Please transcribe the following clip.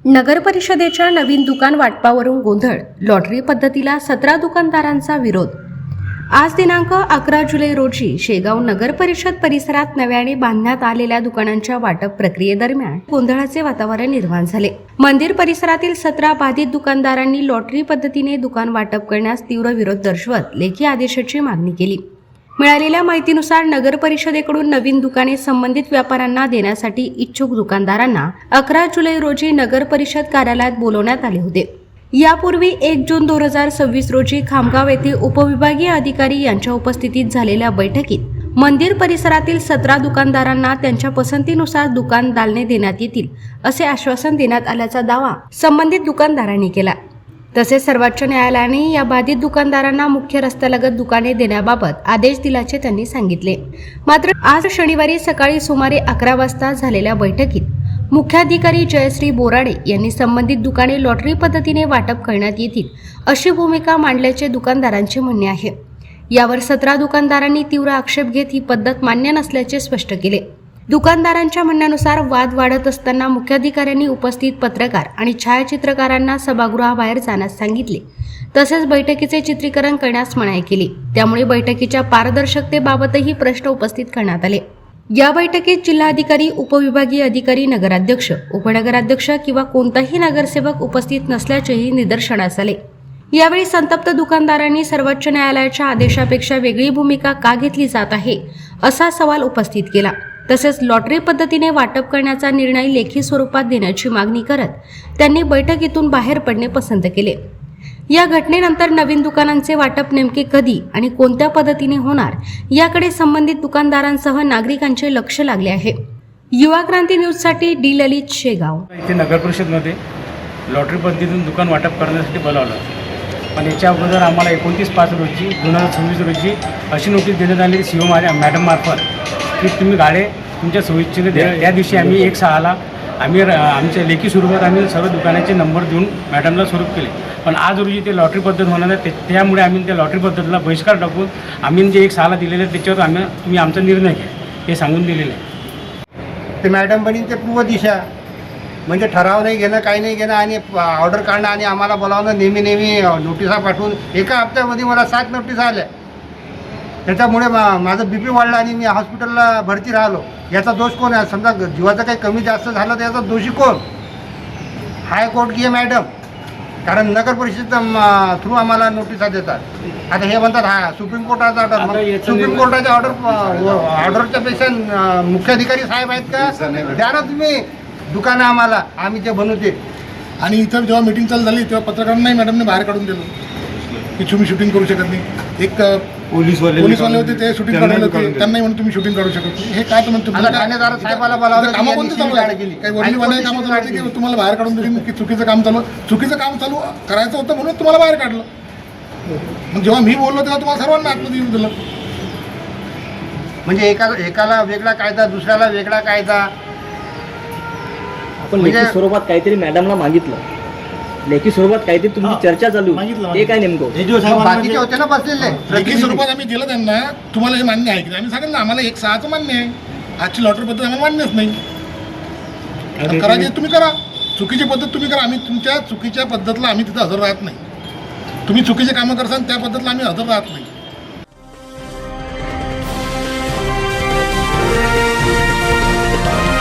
नगर परिषदेच्या नवीन दुकान वाटपावरून गोंधळ, लॉटरी पद्धतीला 17 दुकानदारांचा विरोध। आज दिनांक 11 जुलै रोजी शेगाव नगर परिषद परिसरात नव्याने बांधण्यात आलेल्या दुकानांच्या वाटप प्रक्रियेदरम्यान गोंधळाचे वातावरण निर्माण झाले। मंदिर परिसरातील 17 बाधित दुकानदारांनी लॉटरी पद्धतीने दुकान वाटप करण्यास तीव्र विरोध दर्शवत लेखी आदेशाची मागणी केली। मिळालेल्या माहितीनुसार नगर परिषदेकडून नवीन दुकाने संबंधित व्यापाऱ्यांना देण्यासाठी इच्छुक दुकानदारांना 11 जुलै रोजी नगर परिषद कार्यालयात बोलवण्यात आले होते। यापूर्वी 1 जून 2026 रोजी खामगाव येथे उपविभागीय अधिकारी यांच्या उपस्थितीत झालेल्या बैठकीत मंदिर परिसरातील 17 दुकानदारांना त्यांच्या पसंतीनुसार दुकान दालने देण्यात येतील असे आश्वासन देण्यात आल्याचा दावा संबंधित दुकानदारांनी केला। तसेच सर्वोच्च न्यायालयाने या बाधित दुकानदारांना मुख्य रस्त्यालगत दुकाने देण्याबाबत आदेश दिल्याचे त्यांनी सांगितले। मात्र आज शनिवारी सकाळी सुमारे 11 वाजता झालेल्या बैठकीत मुख्याधिकारी जयश्री बोराडे यांनी संबंधित दुकाने लॉटरी पद्धतीने वाटप करण्यात येतील अशी भूमिका मांडल्याचे दुकानदारांचे म्हणणे आहे। यावर 17 दुकानदारांनी तीव्र आक्षेप घेत ही पद्धत मान्य नसल्याचे स्पष्ट केले। दुकानदारांच्या म्हणण्यानुसार वाद वाढत असताना मुख्याधिकाऱ्यांनी उपस्थित पत्रकार आणि छायाचित्रकारांना सभागृहाबाहेर जाण्यास सांगितले। तसेच बैठकीचे चित्रीकरण करण्यास मनाई केली। त्यामुळे बैठकीच्या पारदर्शकतेबाबतही प्रश्न उपस्थित करण्यात आले। या बैठकीत जिल्हाधिकारी, उपविभागीय अधिकारी, नगराध्यक्ष, उपनगराध्यक्ष किंवा कोणताही नगरसेवक उपस्थित नसल्याचेही निदर्शनास आले। यावेळी संतप्त दुकानदारांनी सर्वोच्च न्यायालयाच्या आदेशापेक्षा वेगळी भूमिका का घेतली जात आहे असा सवाल उपस्थित केला। तसेच लॉटरी पद्धतीने वाटप करण्याचा निर्णय लेखी स्वरूपात देण्याची मागणी करत त्यांनी बैठकीतून बाहेर पडणे पसंत केले। या घटनेनंतर नवीन दुकानांचे वाटप नेमके कधी आणि कोणत्या पद्धतीने होणार याकडे संबंधित दुकानदारांसह नागरिकांचे लक्ष लागले आहे। युवा क्रांती न्यूजसाठी डी ललित, शेगाव। इथे नगर परिषदमध्ये लॉटरी पद्धतीतून दुकान वाटप करण्यासाठी बोलावलं, पण याच्या अगोदर आम्हाला 29/5 रोजी 2026 रोजी अशी नोटीस देण्यात आली सीओ मॅडम मार्फत की तुम्ही गाडे तुमच्या सोयीचे द्या। त्या दिवशी आम्ही 1/6ला आमच्या लेखी स्वरूपात आम्ही सर्व दुकानाचे नंबर देऊन मॅडमला स्वरूप केले। पण आज रोजी ते लॉटरी पद्धत होणार आहे, त्यामुळे आम्ही त्या लॉटरी पद्धतीला बहिष्कार टाकून आम्ही जे 1/6ला दिलेले त्याच्यावर तुम्ही आमचा निर्णय घ्या हे सांगून दिलेलं आहे। ते मॅडम बनीन ते पूर्व दिशा म्हणजे ठराव नाही घेणं, काही नाही घेणं आणि ऑर्डर काढणं आणि आम्हाला बोलावणं, नेहमी नोटिसा पाठवून एका हप्त्यामध्ये मला 7 नोटिसा आल्या। त्याच्यामुळे माझं BP वाढलं आणि मी हॉस्पिटलला भरती राहिलो। याचा दोष कोण आहे? समजा जीवाचं काही कमी जास्त झालं तर याचा दोषी कोण? हायकोर्ट की मॅडम? कारण नगर परिषदेच्या थ्रू आम्हाला नोटिसा देतात। आता हे म्हणतात हा सुप्रीम कोर्टाचा ऑर्डर, सुप्रीम कोर्टाच्या ऑर्डरच्या पेक्षा मुख्याधिकारी साहेब आहेत का? द्या ना तुम्ही दुकानं आम्हाला, आम्ही ते बनवते। आणि इथं जेव्हा मीटिंग चालू झाली तेव्हा पत्रकारांनाही मॅडमने बाहेर काढून दिलं की तुम्ही शूटिंग करू शकत नाही। एक पोलीसवाले होते ते शूटिंग काढून होते, त्यांनाही म्हणून तुम्ही शूटिंग काढू शकत नाही। हे काय तुम्ही ठाणेदार साहेबाला बोलावलं, कामं कोणती चालू आहे? काही वडील बनाय कामं चालू होते की तुम्हाला बाहेर काढून दिली की चुकीचं काम चालू करायचं होतं म्हणून तुम्हाला बाहेर काढलं। मग जेव्हा मी बोललो तेव्हा तुम्हाला सर्वांना आतमध्ये येऊन दिलं। म्हणजे एकाला वेगळा कायदा, दुसऱ्याला वेगळा कायदा। आपण लेखी स्वरूपात काहीतरी मॅडमला मागितलं, लेखी स्वरूपात काहीतरी तुमची चर्चा चालू, ते काय नेमकं? बाकीचे होते ना बसलेले, लेखी स्वरूपात आम्ही दिलं त्यांना। तुम्हाला हे मान्य आहे की? आम्ही सांगितलं आम्हाला 1/6चं मान्य आहे, आजची लॉटरी पद्धत आम्हाला मान्यच नाही। करायची तुम्ही करा, चुकीची पद्धत तुम्ही करा, आम्ही तुमच्या चुकीच्या पद्धतीला आम्ही तिथं हजर राहत नाही। तुम्ही चुकीचे कामं करसाल त्या पद्धतीला आम्ही हजर राहत नाही।